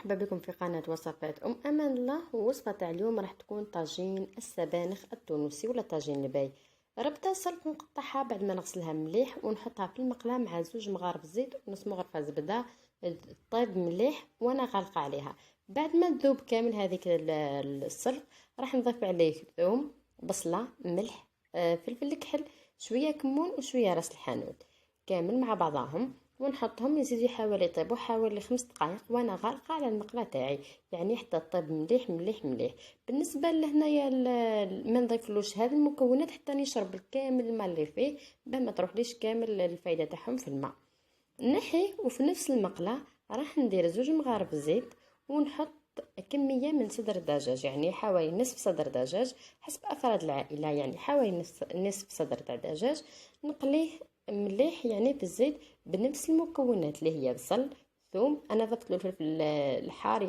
مرحبا بكم في قناة وصفات أمان الله. ووصفة تاع اليوم راح تكون طاجين السبانخ التونسي ولا طاجين الباي. ربطة سلق ونقطعها بعد ما نغسلها مليح ونحطها في المقلاة مع 2 مغارف زيت ونص مغرفة زبدة طيب مليح وانا غالقة عليها. بعد ما تذوب كامل هذيك السلق راح نضيف عليه ثوم، بصلة، ملح، فلفل كحل، شوية كمون وشوية راس الحانوت كامل مع بعضهم، ونحطهم يزيدوا حوالي يطيبوا حوالي 5 دقائق وانا غارقه على المقله تاعي، يعني حتى طيب مليح مليح مليح. بالنسبه لهنايا ما نضيفلوش هذه المكونات حتى يشرب كامل الماء اللي فيه باه ما تروحليش كامل الفايده تاعهم في الماء. نحي وفي نفس المقله راح ندير 2 مغارف زيت ونحط كميه من صدر الدجاج، يعني حوالي نصف صدر دجاج حسب افراد العائله، يعني حوالي نصف صدر تاع دجاج. نقليه مليح يعني في الزيت بنفس المكونات اللي هي بصل، ثوم، انا ضفت له الفلفل الحار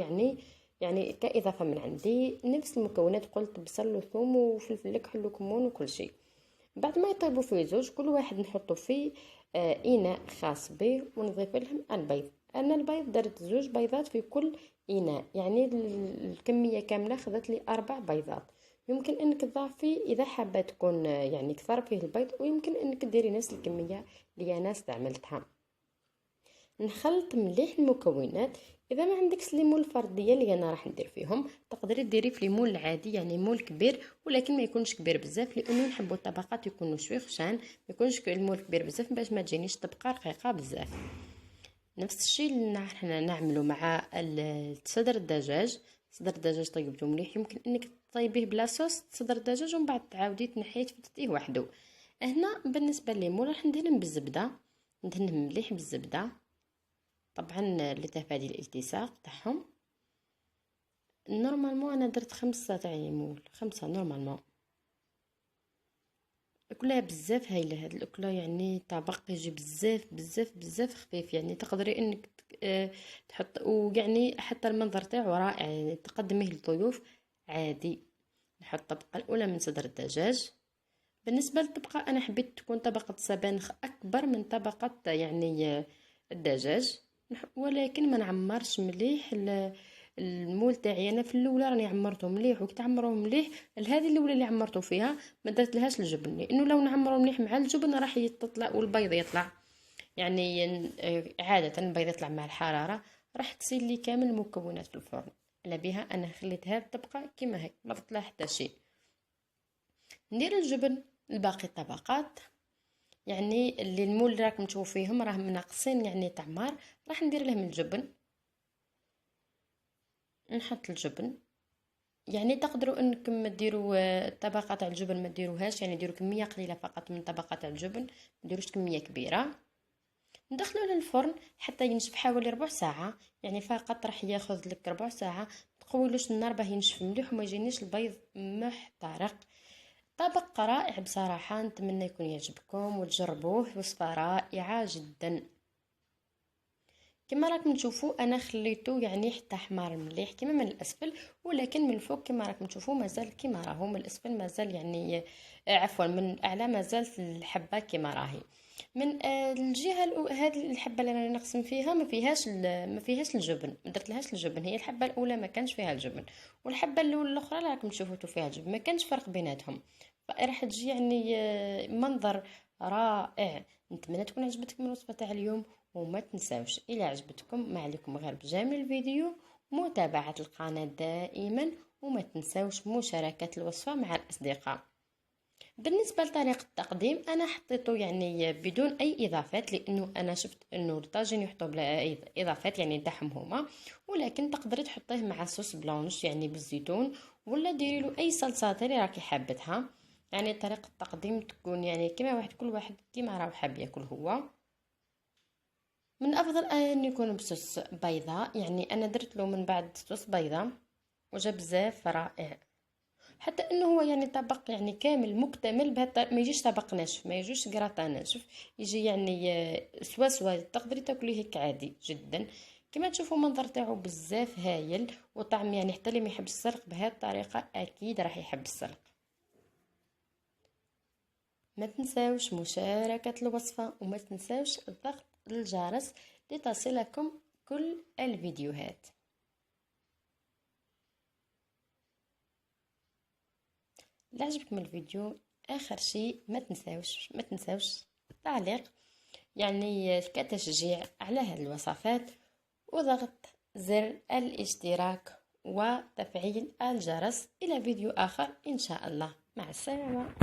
يعني كاضافه من عندي، نفس المكونات قلت بصل وثوم وفلفل كحل وكمون وكل شيء. بعد ما يطيبوا في زوج كل واحد نحطه في اناء خاص به ونضيف لهم البيض. انا البيض درت 2 بيضات في كل اناء، يعني الكميه كامله خذت لي 4 بيضات. يمكن انك تضافي اذا حابه تكون يعني كثر فيه البيض، ويمكن انك ديري نفس الكميه اللي انا استعملتها. نخلط مليح المكونات. اذا ما عندكش ليمون الفرديه اللي انا راح ندير فيهم تقدري ديري في ليمون العادي، يعني مول كبير ولكن ما يكونش كبير بزاف، لانه نحبوا الطبقات يكونوا شوي خشان، ما يكونش المول كبير بزاف باش ما تجينيش طبقه رقيقه بزاف. نفس الشيء اللي احنا نعمله مع صدر الدجاج. صدر الدجاج طيبته مليح، يمكن انك تطيبيه بلا صوص صدر الدجاج ومن بعد تعاودي تنحيه تفتيه وحده. هنا بالنسبه لليمون راح ندهنهم بالزبده، ندهنهم مليح بالزبده طبعا لتفادي الالتصاق تاعهم. نورمالمون انا درت 5 تاع ليمون، 5 نورمالمون. اكلها بزاف هايله هاد الاكله، يعني طبق يجي بزاف بزاف بزاف خفيف، يعني تقدري انك تحط، ويعني حتى المنظر تاعو رائع، يعني تقدميه للضيوف عادي. نحط الطبقه الاولى من صدر الدجاج. بالنسبه للطبقه انا حبيت تكون طبقه سبانخ اكبر من طبقه يعني الدجاج، ولكن ما نعمرش مليح المول تاعي. انا في الاولى راني عمرته مليح وكي تعمروه مليح لهذه الاولى اللي عمرته فيها ما درت لهاش الجبن، لانه لو نعمره مليح مع الجبن راح يطلع والبيض يطلع، يعني عاده البيض يطلع مع الحراره راح تسيل لي كامل المكونات في الفرن. على بها انا خليت هذه الطبقه كما هيك ما ضفت لها حتى شيء. ندير الجبن الباقي الطبقات، يعني اللي المول اللي راكم تشوفوا فيهم راهم ناقصين يعني تعمار، راح ندير لهم الجبن. نحط الجبن، يعني تقدروا انكم ديروا طبقه تاع الجبن ما ديروهاش، يعني ديروا كميه قليله فقط من طبقه تاع الجبن، ما ديروش كميه كبيره. ندخلوا للفرن حتى ينشف حوالي ربع ساعه، يعني فقط راح ياخذ لك ربع ساعه. تقولوش النار باه ينشف مليح وما يجينيش البيض محترق. طبق رائع بصراحه، نتمنى يكون يعجبكم وتجربوه، وصفه رائعه جدا. كما راكم تشوفوا انا خليته يعني حتى حمار مليح كما من الاسفل، ولكن من الفوق كما راكم تشوفوا مازال كما راهو، من الاسفل مازال يعني عفوا من الاعلى مازال الحبه كما راهي. من الجهه هذه الحبه اللي انا نقسم فيها ما فيهاش الجبن، ما درت لهاش الجبن. هي الحبه الاولى ما كانش فيها الجبن، والحبه الاخرى راكم تشوفوا فيها الجبن، ما كانش فرق بيناتهم، راح تجي يعني منظر رائع. نتمنى تكون عجبتكم الوصفه تاع اليوم، وما تنساوش الى عجبتكم ما عليكم غير بجميع الفيديو متابعة القناة دائما، وما تنساوش مشاركة الوصفة مع الأصدقاء. بالنسبة لطريقة التقديم أنا حطيته يعني بدون أي إضافات، لأنه أنا شفت أنه الطاجين يحطوا بلا أي إضافات يعني تاعهم هما، ولكن تقدري تحطيه مع صوص بلانش يعني بالزيتون، ولا ديري له أي صلصات اللي راكي حابتها. يعني طريقة التقديم تكون يعني كما كل واحد كما راه حاب ياكل هو. من الافضل ان يكون بصوص بيضاء، يعني انا درت له من بعد صوص بيضاء وجا بزاف رائع، حتى انه هو يعني طبق يعني كامل مكتمل ما يجيش طبق ناشف، ما يجيش قراطه ناشف، يجي يعني سوا تقدري تاكليه هيك عادي جدا. كما تشوفوا منظر تاعو بزاف هايل وطعم، يعني حتى اللي ما يحب السلق بهذه الطريقه اكيد راح يحب السلق. ما تنساوش مشاركة الوصفة، وما تنساوش الضغط الجرس لتصلكم كل الفيديوهات. إلا عجبكم الفيديو اخر شيء ما تنساوش التعليق، يعني كتشجيع على هذه الوصفات، وضغط زر الاشتراك وتفعيل الجرس. إلى فيديو آخر إن شاء الله، مع السلامة.